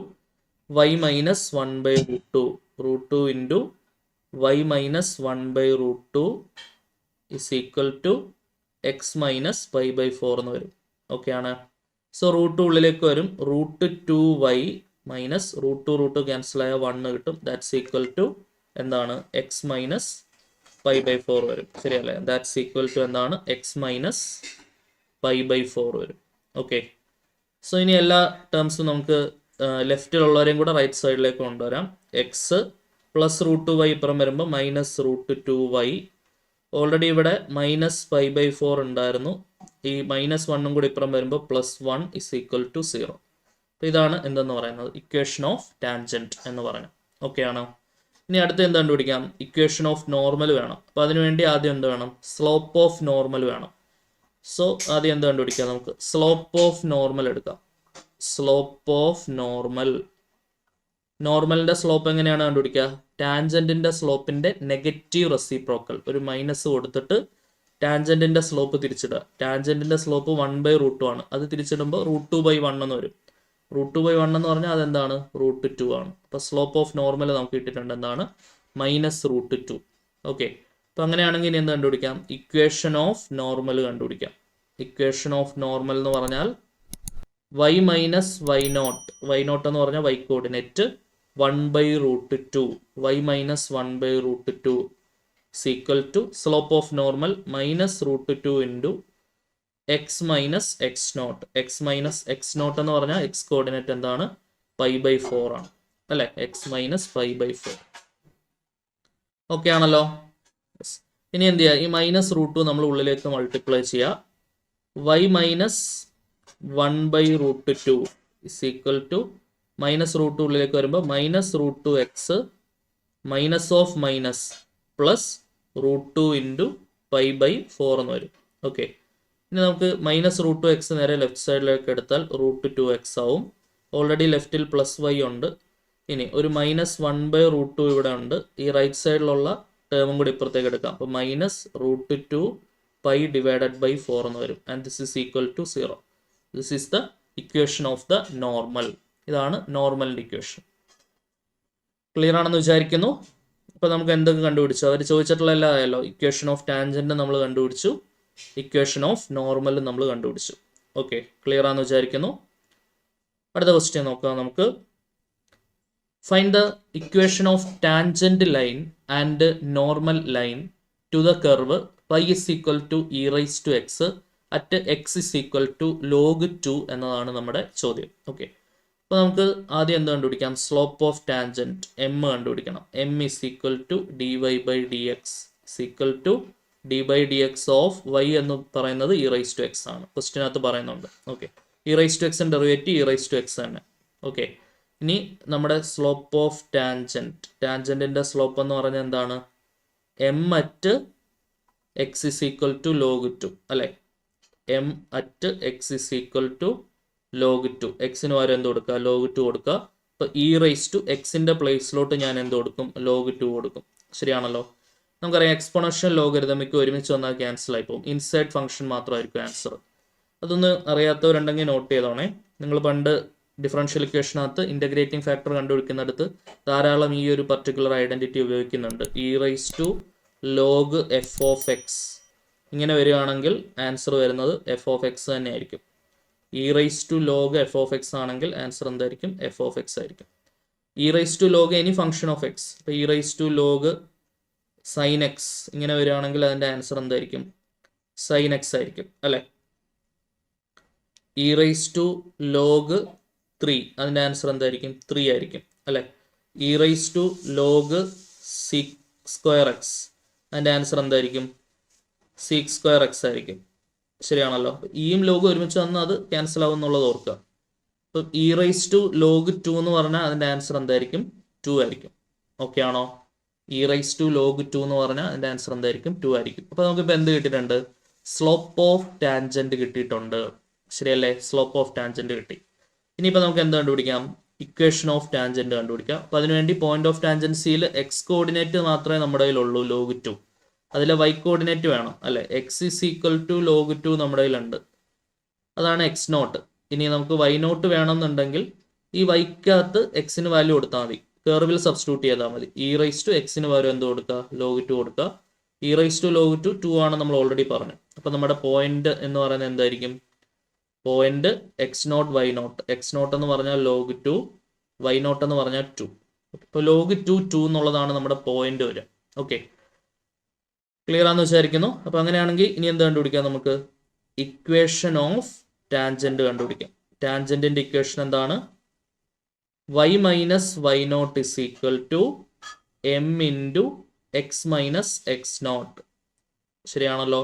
y minus 1/√2. √2 into y minus 1/√2 is equal to x minus π/4 എന്ന് വരും. ഓക്കെ ആണ്. സോ √2 ഉള്ളിലേക്ക് വരും. √2y മൈനസ് √2 ക്യാൻസൽ ആയ 1 കിട്ടും. ദാറ്റ്സ് ഈക്വൽ ടു എന്താണ്? എക്സ് മൈനസ് π/4 വരും. ശരിയല്ലേ? ദാറ്റ്സ് ഈക്വൽ ടു എന്താണ്? എക്സ് മൈനസ് π/4 വരും. ഓക്കെ. സോ ഇനി എല്ലാ ടേംസും നമുക്ക് ലെഫ്റ്റിലുള്ളവരെയും കൂടെ റൈറ്റ് സൈഡിലേക്ക് കൊണ്ടുവരാം. എക്സ് പ്ലസ് √2y ഇപ്പുറം വരുമ്പോൾ മൈനസ് √2y. ഓൾറെഡി ഇവിടെ മൈനസ് π/4 ഉണ്ടായിരുന്നു. ഈ -1 കൂടി ഇപ്പുറം വരുമ്പോൾ +1 ഇസ് ഈക്വൽ ടു 0. അപ്പോൾ ഇതാണ് എന്തെന്ന് പറയുന്നത്? ഇക്വേഷൻ ഓഫ് ടാൻജന്റ് എന്ന് പറയുന്നത്. ഓക്കെ ആണോ? ഇനി അടുത്ത് എന്ത് കണ്ടുപിടിക്കാം? ഇക്വേഷൻ ഓഫ് നോർമൽ വേണം. അപ്പോൾ അതിനുവേണ്ടി ആദ്യം എന്ത് വേണം? സ്ലോപ്പ് ഓഫ് നോർമൽ വേണം. സോ ആദ്യം എന്ത് കണ്ടുപിടിക്കാം? നമുക്ക് സ്ലോപ്പ് ഓഫ് നോർമൽ എടുക്കാം. Slope of normal. നോർമലിന്റെ സ്ലോപ്പ് എങ്ങനെയാണ് കണ്ടുപിടിക്കുക? ടാൻജന്റിന്റെ സ്ലോപ്പിന്റെ നെഗറ്റീവ് റെസിപ്രോക്കൽ. ഒരു മൈനസ് കൊടുത്തിട്ട് ടാൻജന്റിന്റെ സ്ലോപ്പ് തിരിച്ചിടുക. ടാൻജന്റിന്റെ സ്ലോപ്പ് 1/√2 ആണ്. അത് തിരിച്ചിടുമ്പോൾ √2/1 എന്ന് വരും. √2/1 എന്ന് പറഞ്ഞാൽ അതെന്താണ്? √2 ആണ്. അപ്പോൾ സ്ലോപ്പ് ഓഫ് നോർമൽ നമുക്ക് കിട്ടിയിട്ടുണ്ട് എന്താണ്? -√2. ഓക്കെ. അപ്പോൾ അങ്ങനെയാണെങ്കിൽ ഇനി എന്ത് കണ്ടുപിടിക്കാം? ഇക്വേഷൻ ഓഫ് നോർമൽ കണ്ടുപിടിക്കാം. ഇക്വേഷൻ ഓഫ് നോർമൽ എന്ന് പറഞ്ഞാൽ y മൈനസ് y0. y0 എന്ന് പറഞ്ഞാൽ y coordinate 1/√2. y minus 1/√2 is equal to slope of normal -√2 into x minus x0. X minus x0 എന്ന് പറഞ്ഞാൽ എക്സ് കോർഡിനേറ്റ് എന്താണ്? π/4 ആണ് അല്ലെ? X minus π/4. ഓക്കെ ആണല്ലോ. ഇനി എന്ത് ചെയ്യുക? ഈ -√2 നമ്മൾ ഉള്ളിലേക്ക് മൾട്ടിപ്ലൈ ചെയ്യുക. y minus 1/√2 is equal to -√2 ഉള്ളിലേക്ക് വരുമ്പോൾ -√2x minus of minus plus √2 into π/4 എന്ന് വരും. ഓക്കെ. ഇനി നമുക്ക് -√2x നേരെ ലെഫ്റ്റ് സൈഡിലേക്ക് എടുത്താൽ √2x ആവും. ഓൾറെഡി ലെഫ്റ്റിൽ +y ഉണ്ട്. ഇനി ഒരു -1/√2 ഇവിടെ ഉണ്ട്. ഈ റൈറ്റ് സൈഡിലുള്ള ടേമും കൂടി ഇപ്പുറത്തേക്ക് എടുക്കാം. അപ്പോൾ -√2 π/4 എന്ന് വരും. And this is equal to 0. This is the equation of the normal. ഇതാണ് നോർമലിൻ്റെ ഇക്വേഷൻ. ക്ലിയർ ആണെന്ന് വിചാരിക്കുന്നു. അപ്പോൾ നമുക്ക് എന്തൊക്കെ കണ്ടുപിടിച്ചു? അവർ ചോദിച്ചിട്ടുള്ള എല്ലാം ആയല്ലോ. ഇക്വേഷൻ ഓഫ് ടാൻജന്റ് നമ്മൾ കണ്ടുപിടിച്ചു. ഇക്വേഷൻ ഓഫ് നോർമൽ നമ്മൾ കണ്ടുപിടിച്ചു. ഓക്കെ, ക്ലിയർ ആണെന്ന് വിചാരിക്കുന്നു. അടുത്ത ക്വസ്റ്റ്യൻ നോക്കാം നമുക്ക്. Find the equation of tangent line and normal line to the curve y is equal to e⁻x at x is equal to log 2 എന്നതാണ് നമ്മുടെ ചോദ്യം. ഓക്കെ, അപ്പോൾ നമുക്ക് ആദ്യം എന്ത് കണ്ടുപിടിക്കാം? സ്ലോപ്പ് ഓഫ് ടാൻജന്റ് എം കണ്ടുപിടിക്കണം. M is equal to dy/dx is equal to d/dx of y എന്ന് പറയുന്നത് e⁻x ആണ്. ക്വസ്റ്റ്യനകത്ത് പറയുന്നുണ്ട്. ഓക്കെ, e⁻x ഡെറിവേറ്റീവ് e⁻x തന്നെ. ഓക്കെ, ഇനി നമ്മുടെ സ്ലോപ്പ് ഓഫ് ടാൻജന്റിന്റെ സ്ലോപ്പ് എന്ന് പറഞ്ഞാൽ എന്താണ്? M at x is equal to log 2 അല്ലെ? M at x is equal to log 2. എക്സിന് പകരം എന്ത് കൊടുക്കുക? ലോഗ് 2 കൊടുക്കുക. അപ്പോൾ e⁻x പ്ലേസിലോട്ട് ഞാൻ എന്ത് കൊടുക്കും? ലോഗ് 2 കൊടുക്കും. ശരിയാണല്ലോ. നമുക്കറിയാം എക്സ്പോണൻഷ്യൽ ലോഗരിതമിക്ക് ഒരുമിച്ച് വന്നാൽ ക്യാൻസൽ ആയി പോകും. ഇൻസൈഡ് ഫംഗ്ഷൻ മാത്രമായിരിക്കും ആൻസർ. അതൊന്ന് അറിയാത്തവരുണ്ടെങ്കിൽ നോട്ട് ചെയ്തോണേ. നിങ്ങൾ പണ്ട് ഡിഫറൻഷ്യൽ ഇക്വേഷനകത്ത് ഇൻ്റഗ്രേറ്റിംഗ് ഫാക്ടർ കണ്ടുപിടിക്കുന്നിടത്ത് ധാരാളം ഈ ഒരു പർട്ടിക്കുലർ ഐഡൻറ്റിറ്റി ഉപയോഗിക്കുന്നുണ്ട്. e⁻log f of x ഇങ്ങനെ വരികയാണെങ്കിൽ ആൻസർ വരുന്നത് എഫ് ഓഫ് എക്സ് തന്നെ ആയിരിക്കും. E raise to log f of x ആണെങ്കിൽ ആൻസർ എന്തായിരിക്കും? എഫ് ഓഫ് എക്സ് ആയിരിക്കും. E raise to log any function of x, ഇപ്പോൾ e raise to log sine x ഇങ്ങനെ വരികയാണെങ്കിൽ അതിൻ്റെ ആൻസർ എന്തായിരിക്കും? സൈൻ എക്സ് ആയിരിക്കും അല്ലേ. ഇ റൈസ് ടു ലോഗ് 3 അതിൻ്റെ ആൻസർ എന്തായിരിക്കും? 3 ആയിരിക്കും അല്ലേ. E raise to log six square x അതിൻ്റെ ആൻസർ എന്തായിരിക്കും? സിക്സ് സ്ക്വയർ എക്സ് ആയിരിക്കും. ശരിയാണല്ലോ. ഇയും ലോഗും ഒരുമിച്ച് വന്ന് അത് ക്യാൻസൽ ആവും എന്നുള്ളത് ഓർക്കുക. ഇപ്പം ഇ റൈസ് ടു ലോഗ് 2 എന്ന് പറഞ്ഞാൽ അതിൻ്റെ ആൻസർ എന്തായിരിക്കും? 2 ആയിരിക്കും. ഓക്കെ ആണോ? ഇ റൈസ് ടു ലോഗ് 2 എന്ന് പറഞ്ഞാൽ അതിൻ്റെ ആൻസർ എന്തായിരിക്കും? 2 ആയിരിക്കും. അപ്പോൾ നമുക്കിപ്പോൾ എന്ത് കിട്ടിയിട്ടുണ്ട്? സ്ലോപ്പ് ഓഫ് ടാൻജൻറ്റ് കിട്ടിയിട്ടുണ്ട്. ശരിയല്ലേ? സ്ലോപ്പ് ഓഫ് ടാൻജൻറ്റ് കിട്ടി. ഇനിയിപ്പോൾ നമുക്ക് എന്ത് കണ്ടുപിടിക്കാം? ഇക്വേഷൻ ഓഫ് ടാൻജൻറ്റ് കണ്ടുപിടിക്കാം. അപ്പോൾ അതിനുവേണ്ടി പോയിന്റ് ഓഫ് ടാൻജൻസിയിൽ എക്സ് കോർഡിനേറ്റ് മാത്രമേ നമ്മുടെ കയ്യിലുള്ളൂ, ലോഗ് 2. അതിൽ വൈ കോർഡിനേറ്റ് വേണം അല്ലേ. X is equal to log 2 നമ്മുടെ കയ്യിലുണ്ട്, അതാണ് എക്സ് നോട്ട്. ഇനി നമുക്ക് വൈ നോട്ട് വേണമെന്നുണ്ടെങ്കിൽ ഈ വൈക്കകത്ത് എക്സിന് വാല്യൂ കൊടുത്താൽ മതി, കർവിൽ സബ്സ്റ്റിറ്റ്യൂട്ട് ചെയ്താൽ മതി. ഇ റൈസ് ടു എക്സിന് പകരം എന്ത് കൊടുക്കുക? ലോഗ് 2 കൊടുക്കുക. ഇ റൈസ് ടു ലോഗ് 2 ആണ് നമ്മൾ ഓൾറെഡി പറഞ്ഞു. അപ്പോൾ നമ്മുടെ പോയിന്റ് എന്ന് പറയുന്നത് എന്തായിരിക്കും? Point x not y naught. X naught എന്ന് പറഞ്ഞാൽ ലോഗ് 2, വൈ നോട്ട് എന്ന് പറഞ്ഞാൽ 2. ഇപ്പോൾ ലോഗ് 2 എന്നുള്ളതാണ് നമ്മുടെ പോയിന്റ് വരിക. ഓക്കെ, ക്ലിയർ ആണെന്ന് വിചാരിക്കുന്നു. അപ്പോൾ അങ്ങനെയാണെങ്കിൽ ഇനി എന്ത് കണ്ടുപിടിക്കാം? നമുക്ക് ഇക്വേഷൻ ഓഫ് ടാൻജൻറ്റ് കണ്ടുപിടിക്കാം. ടാൻജൻറ്റിൻ്റെ ഇക്വേഷൻ എന്താണ്? Y minus y not is equal to m into x minus x nought. ശരിയാണല്ലോ.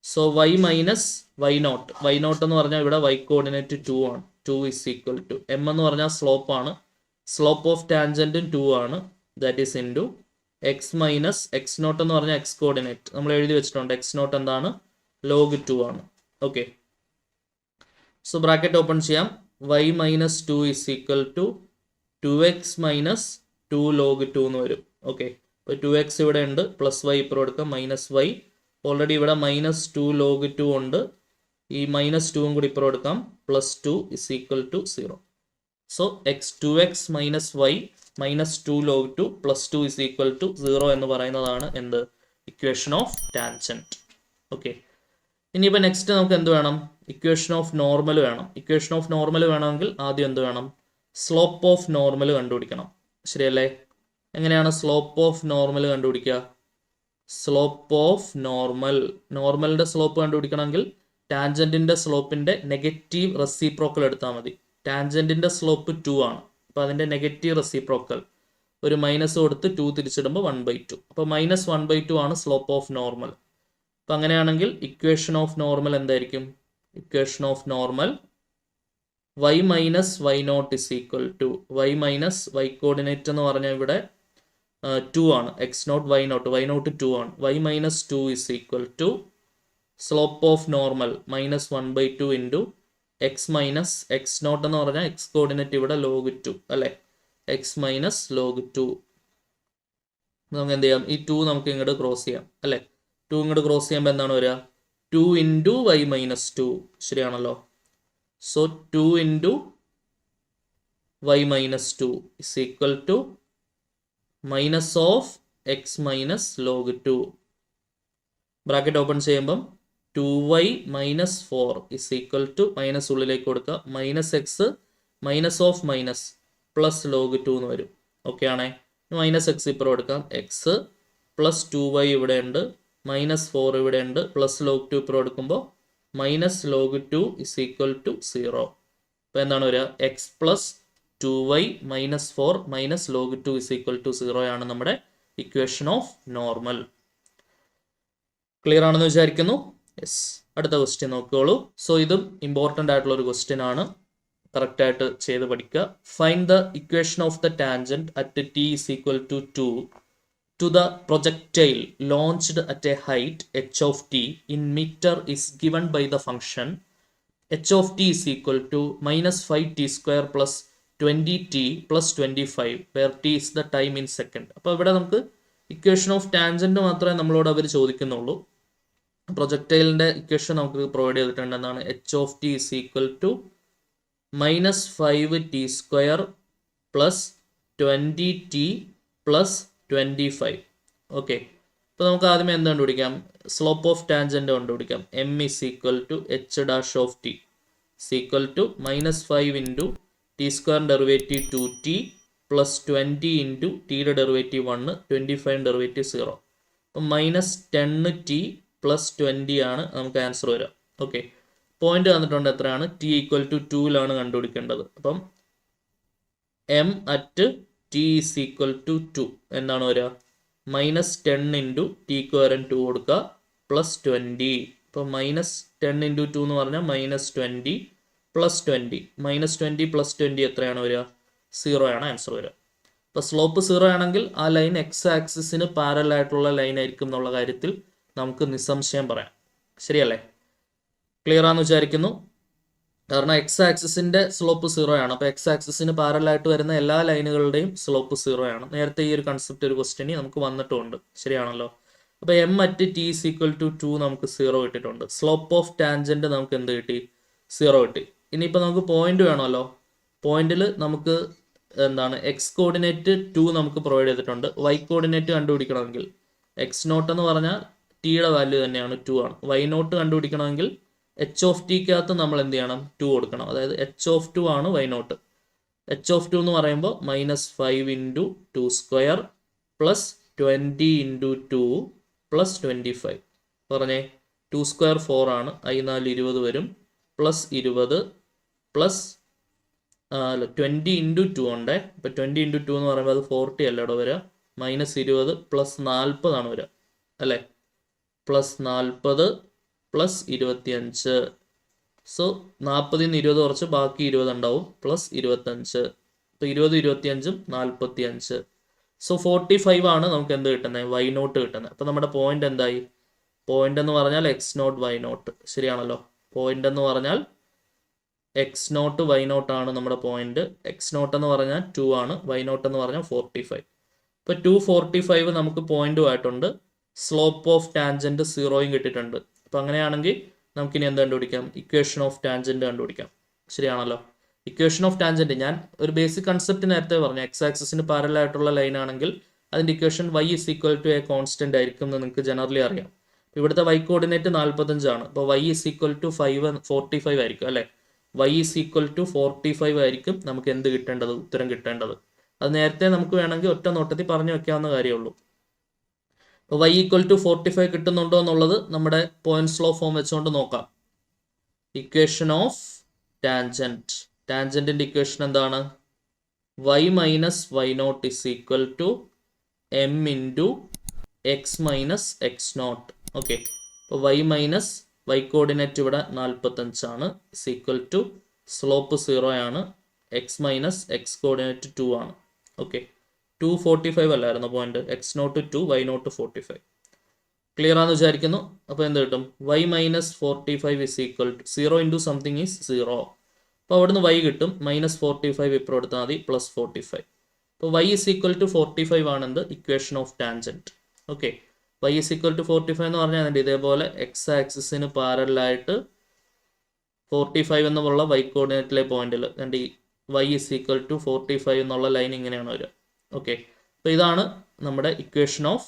So y minus y not, y nought എന്ന് പറഞ്ഞാൽ ഇവിടെ വൈ കോർഡിനേറ്റ് 2 ആണ്. 2 ഇസ് ഈക്വൽ ടു എം എന്ന് പറഞ്ഞാൽ സ്ലോപ്പ് ആണ്, സ്ലോപ്പ് ഓഫ് ടാൻജൻറ്റും 2 ആണ്, that is into x minus x naught എന്ന് പറഞ്ഞാൽ എക്സ് കോർഡിനേറ്റ് നമ്മൾ എഴുതി വെച്ചിട്ടുണ്ട്. എക്സ് നോട്ട് എന്താണ്? ലോഗ് 2 ആണ്. ഓക്കെ, സോ ബ്രാക്കറ്റ് ഓപ്പൺ ചെയ്യാം. Y minus 2 is equal to 2x minus 2 log 2 എന്ന് വരും. ഓക്കെ, ഇപ്പോൾ 2x ഇവിടെ ഉണ്ട്, പ്ലസ് വൈ ഇപ്പോൾ എടുക്കാം, മൈനസ് വൈ. ഓൾറെഡി ഇവിടെ മൈനസ് 2 ലോഗ് 2 ഉണ്ട്, ഈ മൈനസ് 2 കൂടി ഇപ്പോൾ എടുക്കാം, plus 2 is equal to 0. So 2x minus y minus 2 log 2 plus 2 is equal to 0 എന്ന് പറയുന്നതാണ് എന്ത്? Equation of tangent. ഓക്കെ, ഇനിയിപ്പോൾ നെക്സ്റ്റ് നമുക്ക് എന്ത് വേണം? ഇക്വേഷൻ ഓഫ് നോർമൽ വേണം. ഇക്വേഷൻ ഓഫ് നോർമൽ വേണമെങ്കിൽ ആദ്യം എന്ത് വേണം? സ്ലോപ്പ് ഓഫ് നോർമൽ കണ്ടുപിടിക്കണം. ശരിയല്ലേ? എങ്ങനെയാണ് സ്ലോപ്പ് ഓഫ് നോർമൽ കണ്ടുപിടിക്കുക? സ്ലോപ്പ് ഓഫ് നോർമൽ, നോർമലിൻ്റെ സ്ലോപ്പ് കണ്ടുപിടിക്കണമെങ്കിൽ ടാൻജൻറ്റിൻ്റെ സ്ലോപ്പിൻ്റെ നെഗറ്റീവ് റെസിപ്രോക്കൽ എടുത്താൽ മതി. ടാൻജൻറ്റിൻ്റെ സ്ലോപ്പ് 2 ആണ്, അപ്പോൾ അതിൻ്റെ നെഗറ്റീവ് റെസിപ്രോക്കൽ ഒരു മൈനസ് കൊടുത്ത് 2 തിരിച്ചിടുമ്പോൾ 1/2. അപ്പോൾ മൈനസ് 1/2 ആണ് സ്ലോപ്പ് ഓഫ് നോർമൽ. അപ്പോൾ അങ്ങനെയാണെങ്കിൽ ഇക്വേഷൻ ഓഫ് നോർമൽ എന്തായിരിക്കും? Equation of normal y minus y not is equal to y minus y coordinate എന്ന് പറഞ്ഞാൽ ഇവിടെ 2 ആണ്, x not y not, y naught 2 ആണ്. Y minus 2 is equal to slope of normal minus 1/2 into x minus x naught എന്ന് പറഞ്ഞാൽ x coordinate ഇവിടെ log 2 അല്ലേ, X minus log 2. നമുക്ക് എന്ത് ചെയ്യാം? ഈ 2 നമുക്ക് ഇങ്ങോട്ട് ക്രോസ് ചെയ്യാം അല്ലേ. 2 ഇങ്ങോട്ട് ക്രോസ് ചെയ്യുമ്പോൾ എന്താണ് വരിക? 2 ഇൻറ്റു വൈ മൈനസ് 2. ശരിയാണല്ലോ. So 2 into y minus 2 is equal to minus of x minus log 2. Bracket open ചെയ്യുമ്പം 2y minus 4 is equal to minus ഉള്ളിലേക്ക് കൊടുക്കുക, minus x minus of minus plus log 2 എന്ന് വരും. Okay ആണേ. Minus X ഇപ്പോൾ എടുക്കാം, X plus 2y ഇവിടെ ഉണ്ട്, മൈനസ് 4 ഇവിടെ ഉണ്ട്, പ്ലസ് ലോഗ് 2 ഇപ്പോൾ എടുക്കുമ്പോൾ minus log 2 is equal to 0. അപ്പോൾ എന്താണ് വരിക? X plus 2y minus 4 minus log 2 is equal to 0 ആണ് നമ്മുടെ ഇക്വേഷൻ ഓഫ് നോർമൽ. ക്ലിയർ ആണെന്ന് വിചാരിക്കുന്നു. യെസ്, അടുത്ത ക്വസ്റ്റ്യൻ നോക്കിക്കോളൂ. സോ ഇതും ഇമ്പോർട്ടൻ്റ് ആയിട്ടുള്ള ഒരു ക്വസ്റ്റ്യൻ ആണ്, കറക്റ്റായിട്ട് ചെയ്ത് പഠിക്കുക. Find the equation of the tangent at t is equal to 2 to the projectile launched at a height h of t in meter is given by the function h of t is equal to minus 5t square plus 20t plus 25 where t is the time in second. അപ്പോൾ ഇവിടെ നമുക്ക് equation of tangent മാത്രമേ നമ്മളോട് അവർ ചോദിക്കുന്നുള്ളൂ. പ്രൊജക്ടൈലിൻ്റെ equation നമുക്ക് provide ചെയ്തിട്ടുണ്ട്. എന്താണ്? H of t is equal to minus 5t square plus 20t plus 25. Okay, ഇപ്പോൾ നമുക്ക് ആദ്യമേ എന്ത് കണ്ടുപിടിക്കാം? സ്ലോപ്പ് ഓഫ് ടാൻജൻറ്റ് കണ്ടുപിടിക്കാം. M is equal to h dash of t equal to -5 into t square derivative 2t plus 20 into ടിയുടെ derivative 1, 25 derivative 0. അപ്പം -10t plus 20 ആണ് നമുക്ക് ആൻസർ വരിക. ഓക്കെ, പോയിന്റ് തന്നിട്ടുണ്ട് എത്രയാണ്? ടി ഈക്വൽ ടു 2ലാണ് കണ്ടുപിടിക്കേണ്ടത്. അപ്പം m at t is equal to 2 എന്താണ് വരിക? -10 ഇൻറ്റു ടി സ്ക്വയറിന് 2 കൊടുക്കുക പ്ലസ് 20. ഇപ്പോൾ -10 ഇൻറ്റു 2 എന്ന് പറഞ്ഞാൽ -20 പ്ലസ് 20. -20 പ്ലസ് 20 എത്രയാണ് വരിക? 0 ആണ് ആൻസർ വരിക. ഇപ്പോൾ സ്ലോപ്പ് 0 ആണെങ്കിൽ ആ ലൈൻ എക്സ് ആക്സിസിന് പാരലൽ ആയിട്ടുള്ള ലൈൻ ആയിരിക്കും എന്നുള്ള കാര്യത്തിൽ നമുക്ക് നിസ്സംശയം പറയാം. ശരിയല്ലേ? ക്ലിയർ ആണെന്ന് വിചാരിക്കുന്നു. കാരണം എക്സ് ആക്സിസിന്റെ സ്ലോപ്പ് 0 ആണ്. അപ്പോൾ എക്സ് ആക്സിസിന് പാരലായിട്ട് വരുന്ന എല്ലാ ലൈനുകളുടെയും സ്ലോപ്പ് 0 ആണ്. നേരത്തെ ഈ ഒരു കൺസെപ്റ്റ് ഒരു ക്വസ്റ്റ്യനി നമുക്ക് വന്നിട്ടുണ്ട്. ശരിയാണല്ലോ? അപ്പോൾ m at t is equal to 2 നമുക്ക് 0 കിട്ടിയിട്ടുണ്ട്. സ്ലോപ്പ് ഓഫ് ടാൻജന്റ് നമുക്ക് എന്ത് കിട്ടി? 0 കിട്ടി. ഇനിയിപ്പോൾ നമുക്ക് പോയിന്റ് വേണമല്ലോ. പോയിന്റിൽ നമുക്ക് എന്താണ്? എക്സ് കോർഡിനേറ്റ് 2 നമുക്ക് പ്രൊവൈഡ് ചെയ്തിട്ടുണ്ട്. വൈ കോർഡിനേറ്റ് കണ്ടുപിടിക്കണമെങ്കിൽ എക്സ് നോട്ട് എന്ന് പറഞ്ഞാൽ ടിയുടെ വാല്യൂ തന്നെയാണ് 2 ആണ്. വൈ നോട്ട് കണ്ടുപിടിക്കണമെങ്കിൽ എച്ച് ഓഫ് ടിക്കകത്ത് നമ്മൾ എന്ത് ചെയ്യണം? 2 കൊടുക്കണം. അതായത് എച്ച് ഓഫ് 2 ആണ് വൈ നോട്ട്. എച്ച് ഓഫ് 2 എന്ന് പറയുമ്പോൾ -5 into 2 square plus 20 into 2 plus 25. പറഞ്ഞേ, 2 സ്ക്വയർ 4 ആണ്. 4 20 വരും. പ്ലസ് 20 പ്ലസ് 20 ഇൻറ്റു 2 ഉണ്ട്. ഇപ്പോൾ 20 ഇൻറ്റു 2 എന്ന് പറയുമ്പോൾ അത് 40 അല്ല ഇവിടെ വരിക. -20 പ്ലസ് 40 ആണ് വരിക അല്ലേ? Plus 40 plus 25. സോ 40 നിന്ന് 20 കുറച്ച് ബാക്കി 20 ഉണ്ടാവും. പ്ലസ് 25. ഇപ്പോൾ 20 25 45. സോ 45 ആണ് നമുക്ക് എന്ത് കിട്ടുന്നത്? വൈ നോട്ട് കിട്ടുന്നത്. അപ്പോൾ നമ്മുടെ പോയിന്റ് എന്തായി? പോയിന്റ് എന്ന് പറഞ്ഞാൽ എക്സ് നോട്ട് വൈ നോട്ട്. ശരിയാണല്ലോ? പോയിന്റ് എന്ന് പറഞ്ഞാൽ എക്സ് നോട്ട് വൈ നോട്ട് ആണ് നമ്മുടെ പോയിന്റ്. എക്സ് നോട്ട് എന്ന് പറഞ്ഞാൽ 2 ആണ്. വൈ നോട്ട് എന്ന് പറഞ്ഞാൽ 45. ഇപ്പോൾ 245 നമുക്ക് പോയിന്റും ആയിട്ടുണ്ട്. സ്ലോപ്പ് ഓഫ് ടാൻജന്റ് 0യും കിട്ടിയിട്ടുണ്ട്. അപ്പോൾ അങ്ങനെയാണെങ്കിൽ നമുക്കിനി എന്ത് കണ്ടുപിടിക്കാം? ഇക്വേഷൻ ഓഫ് ടാൻജന്റ് കണ്ടുപിടിക്കാം. ശരിയാണല്ലോ? ഇക്വേഷൻ ഓഫ് ടാൻജന്റ് ഞാൻ ഒരു ബേസിക് കൺസെപ്റ്റ് നേരത്തെ പറഞ്ഞു. എക്സ് ആക്സിസിന് പാരലൽ ആയിട്ടുള്ള ലൈൻ ആണെങ്കിൽ അതിൻ്റെ equation y is equal to a constant ആയിരിക്കും എന്ന് നിങ്ങൾക്ക് ജനറലി അറിയാം. ഇവിടുത്തെ y കോർഡിനേറ്റ് 45 ആണ്. അപ്പോൾ y ഇസ് ഈക്വൽ ടു 45 ആയിരിക്കും അല്ലേ? y ഇസ് ഈക്വൽ ടു 45 ആയിരിക്കും നമുക്ക് എന്ത് കിട്ടേണ്ടത്? ഉത്തരം കിട്ടേണ്ടത്. അത് നേരത്തെ നമുക്ക് വേണമെങ്കിൽ ഒറ്റ നോട്ടത്തിൽ പറഞ്ഞു വെക്കാവുന്ന കാര്യമുള്ളൂ. അപ്പോൾ y ഈക്വൽ ടു 45 കിട്ടുന്നുണ്ടോ എന്നുള്ളത് നമ്മുടെ പോയിന്റ്സ് ലോ ഫോം വെച്ചുകൊണ്ട് നോക്കാം. Equation of tangent. ടാൻജന്റിന്റെ ഇക്വേഷൻ എന്താണ്? y minus y not is equal to m into x minus x nought. Okay, അപ്പോൾ y മൈനസ് വൈ കോർഡിനേറ്റ് ഇവിടെ 45 ആണ്. ഇസ് ഈക്വൽ ടു സ്ലോപ്പ് 0 ആണ്. എക്സ് മൈനസ് എക്സ് കോർഡിനേറ്റ് 2 ആണ്. Okay, 245 അല്ലായിരുന്നു point. X naught 2, y naught 45. Clear ആണെന്ന് വിചാരിക്കുന്നു. അപ്പോൾ എന്ത് കിട്ടും? y minus 45 is equal to 0 into something is 0. അപ്പോൾ അവിടുന്ന് y കിട്ടും. -45 ഇപ്പോൾ എടുത്താൽ മതി. പ്ലസ് 45. അപ്പോൾ y ഇസ് ഈക്വൽ ടു 45 ആണ് എന്ത്? Equation of tangent. Okay, y is equal to 45 എന്ന് പറഞ്ഞാൽ അതിൻ്റെ ഇതേപോലെ എക്സ് ആക്സിസിന് പാരലായിട്ട് 45 എന്നുള്ള y കോർഡിനേറ്റിലെ പോയിന്റിൽ രണ്ട് y ഇസ് ഈക്വൽ ടു 45 എന്നുള്ള ലൈൻ ഇങ്ങനെയാണ് വരിക. ഓക്കെ, അപ്പോൾ ഇതാണ് നമ്മുടെ ഇക്വേഷൻ ഓഫ്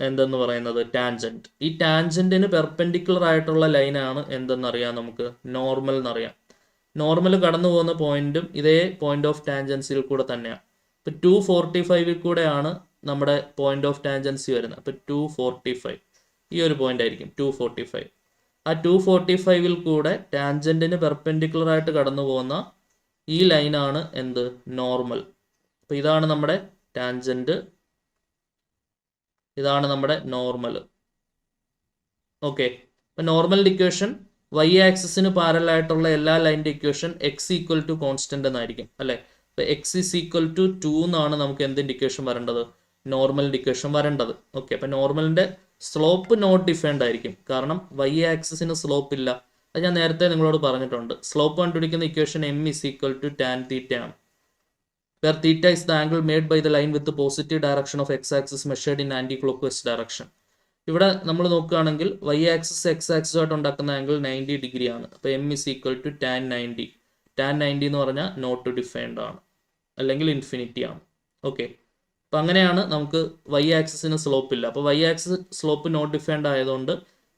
എന്തെന്ന് പറയുന്നത്? ടാൻജന്റ്. ഈ ടാൻജന്റിന് പെർപെൻഡിക്കുലർ ആയിട്ടുള്ള ലൈനാണ് എന്തെന്നറിയാം നമുക്ക്? നോർമൽ എന്നറിയാം. നോർമൽ കടന്നു പോകുന്ന പോയിന്റും ഇതേ പോയിന്റ് ഓഫ് ടാൻജൻസിൽ കൂടെ തന്നെയാണ്. ഇപ്പോൾ 245 കൂടെയാണ് നമ്മുടെ പോയിന്റ് ഓഫ് ടാൻജൻസി വരുന്നത്. അപ്പോൾ 245 ഈ ഒരു പോയിന്റ് ആയിരിക്കും 245. ആ 245 കൂടെ ടാൻജന്റിന് പെർപെൻഡിക്കുലർ ആയിട്ട് കടന്നു പോകുന്ന ഈ ലൈനാണ് എന്ത്? നോർമൽ. അപ്പോൾ ഇതാണ് നമ്മുടെ ടാൻജന്റ്, ഇതാണ് നമ്മുടെ നോർമൽ. ഓക്കെ, അപ്പോൾ നോർമലിൻ്റെ ഇക്വേഷൻ y ആക്സിസിന് പാരലായിട്ടുള്ള എല്ലാ ലൈനിൻ്റെ equation x equal to constant എന്നായിരിക്കും അല്ലേ? അപ്പോൾ x ഇസ് ഈക്വൽ ടു 2 എന്നാണ് നമുക്ക് എന്തിൻ്റെ ഇക്വേഷൻ വരേണ്ടത്? നോർമലിൻ്റെ ഇക്വേഷൻ വരേണ്ടത്. ഓക്കെ, അപ്പോൾ നോർമലിൻ്റെ സ്ലോപ്പ് നോട്ട് ഡിഫൈൻഡ് ആയിരിക്കും. കാരണം y ആക്സിസിന് സ്ലോപ്പ് ഇല്ല. അത് ഞാൻ നേരത്തെ നിങ്ങളോട് പറഞ്ഞിട്ടുണ്ട്. സ്ലോപ്പ് കണ്ടുപിടിക്കുന്ന equation m is equal to tan theta ആണ്. where theta is the angle made by the line with the positive direction of x-axis measured in anti-clockwise direction. ഇവിടെ നമ്മൾ നോക്കുകയാണെങ്കിൽ y ആക്സിസ് x ആക്സിസുമായിട്ട് ഉണ്ടാക്കുന്ന ആംഗിൾ 90 ഡിഗ്രി ആണ്. അപ്പോൾ m is equal to tan 90. Tan 90 എന്ന് പറഞ്ഞാൽ not defined ആണ്, അല്ലെങ്കിൽ ഇൻഫിനിറ്റി ആണ്. ഓക്കെ, അപ്പം അങ്ങനെയാണ് നമുക്ക് വൈ ആക്സിസിന് സ്ലോപ്പ് ഇല്ല. അപ്പോൾ y axis slope not defined ആയതുകൊണ്ട്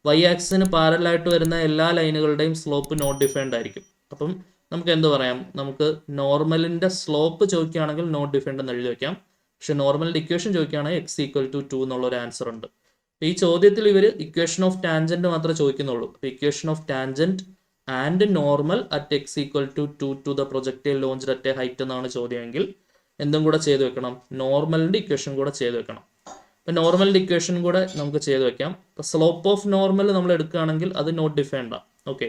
വൈ ആക്സിസിന് പാരലായിട്ട് വരുന്ന എല്ലാ ലൈനുകളുടെയും സ്ലോപ്പ് നോട്ട് ഡിഫൈൻഡ് ആയിരിക്കും. അപ്പം നമുക്ക് എന്ത് പറയാം, നമുക്ക് നോർമലിൻ്റെ സ്ലോപ്പ് ചോദിക്കുകയാണെങ്കിൽ നോട്ട് ഡിഫൈൻഡ് എന്ന് എഴുതി വയ്ക്കാം. പക്ഷെ നോർമലിൻ്റെ ഇക്വേഷൻ ചോദിക്കുകയാണെങ്കിൽ എക്സ് ഈക്വൽ ടു 2 എന്നുള്ളൊരു ആൻസർ ഉണ്ട്. ഈ ചോദ്യത്തിൽ ഇവർ ഇക്വേഷൻ ഓഫ് ടാൻജൻറ്റ് മാത്രമേ ചോദിക്കുന്നുള്ളൂ. അപ്പോൾ equation of tangent and normal at x equal to 2 to the projectile launched at a height എന്നാണ് ചോദ്യമെങ്കിൽ എന്തും കൂടെ ചെയ്ത് വെക്കണം, നോർമലിൻ്റെ ഇക്വേഷൻ കൂടെ ചെയ്ത് വെക്കണം. അപ്പം നോർമലിൻ്റെ ഇക്വേഷൻ കൂടെ നമുക്ക് ചെയ്ത് വെക്കാം. അപ്പോൾ സ്ലോപ്പ് ഓഫ് നോർമൽ നമ്മൾ എടുക്കുകയാണെങ്കിൽ അത് നോട്ട് ഡിഫൈൻഡാണ്. ഓക്കെ,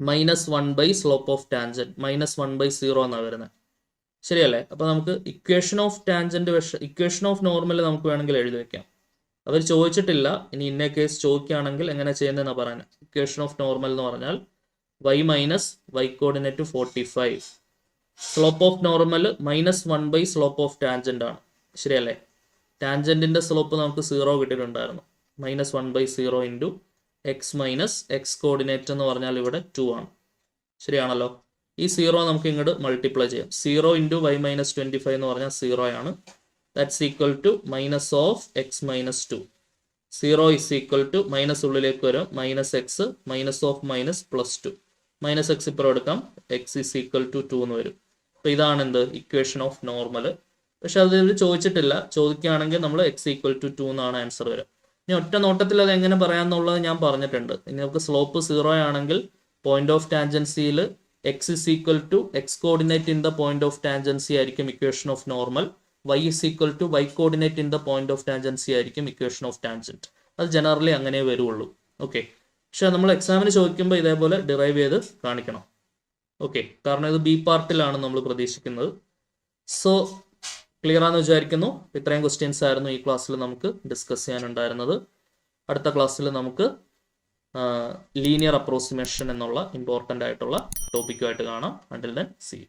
-1 സ്ലോപ്പ് ഓഫ് ടാൻജൻറ്റ് -1/0 എന്നാണ് വരുന്നത്. ശരിയല്ലേ? അപ്പോൾ നമുക്ക് equation of tangent equation of normal നമുക്ക് വേണമെങ്കിൽ എഴുതി വെക്കാം. അവർ ചോദിച്ചിട്ടില്ല, ഇനി ഇന്ന കേസ് ചോദിക്കുകയാണെങ്കിൽ എങ്ങനെ ചെയ്യുന്നതെന്ന് പറയാൻ. ഇക്വേഷൻ ഓഫ് നോർമൽ എന്ന് പറഞ്ഞാൽ y minus y coordinate 45. Slope of normal -1 slope of tangent ആണ്. ശരിയല്ലേ? ടാൻജൻറ്റിൻ്റെ സ്ലോപ്പ് നമുക്ക് 0 കിട്ടിയിട്ടുണ്ടായിരുന്നു. -1/0 into x minus X coordinate എന്ന് പറഞ്ഞാൽ ഇവിടെ 2 ആണ്. ശരിയാണല്ലോ? ഈ 0 നമുക്ക് ഇങ്ങോട്ട് മൾട്ടിപ്ലൈ ചെയ്യാം. 0 ഇൻറ്റു y മൈനസ് 25 എന്ന് പറഞ്ഞാൽ 0 ആണ്. That's equal to minus of x minus 2. 0 is equal to minus ഉള്ളിലേക്ക് വരും, -x minus of minus +2. -x ഇപ്പോൾ എടുക്കാം, എക്സ് ഇസ് ഈക്വൽ ടു 2 എന്ന് വരും. അപ്പോൾ ഇതാണ് എന്ത് ഇക്വേഷൻ ഓഫ് നോർമൽ. പക്ഷെ അത് ഇവർ ചോദിച്ചിട്ടില്ല. ചോദിക്കുകയാണെങ്കിൽ നമ്മൾ എക്സ് ഈക്വൽ ടു 2 എന്നാണ് ആൻസർ വരിക. ഇനി ഒറ്റ നോട്ടത്തിൽ അത് എങ്ങനെ പറയാമെന്നുള്ളത് ഞാൻ പറഞ്ഞിട്ടുണ്ട്. ഇനി നമുക്ക് സ്ലോപ്പ് 0 ആണെങ്കിൽ പോയിന്റ് ഓഫ് ടാൻജൻസിയിൽ x is equal to x coordinate in the point of tangency ആയിരിക്കും equation of normal. y is equal to y coordinate in the point of tangency ആയിരിക്കും ഇക്വേഷൻ ഓഫ് ടാൻജൻറ്റ്. അത് generally അങ്ങനെ വരുള്ളൂ. Okay, പക്ഷെ നമ്മൾ എക്സാമിന് ചോദിക്കുമ്പോൾ ഇതേപോലെ ഡിറൈവ് ചെയ്ത് കാണിക്കണം. ഓക്കെ, കാരണം ഇത് ബി പാർട്ടിലാണ് നമ്മൾ പ്രതീക്ഷിക്കുന്നത്. സോ ക്ലിയർ ആണെന്ന് വിചാരിക്കുന്നു. ഇത്രയും ക്വസ്റ്റ്യൻസ് ആയിരുന്നു ഈ ക്ലാസ്സിൽ നമുക്ക് ഡിസ്കസ് ചെയ്യാനുണ്ടായിരുന്നത്. അടുത്ത ക്ലാസ്സിൽ നമുക്ക് ലീനിയർ അപ്രോക്സിമേഷൻ എന്നുള്ള ഇമ്പോർട്ടൻ്റ് ആയിട്ടുള്ള ടോപ്പിക്കുമായിട്ട് കാണാം. Until then see U.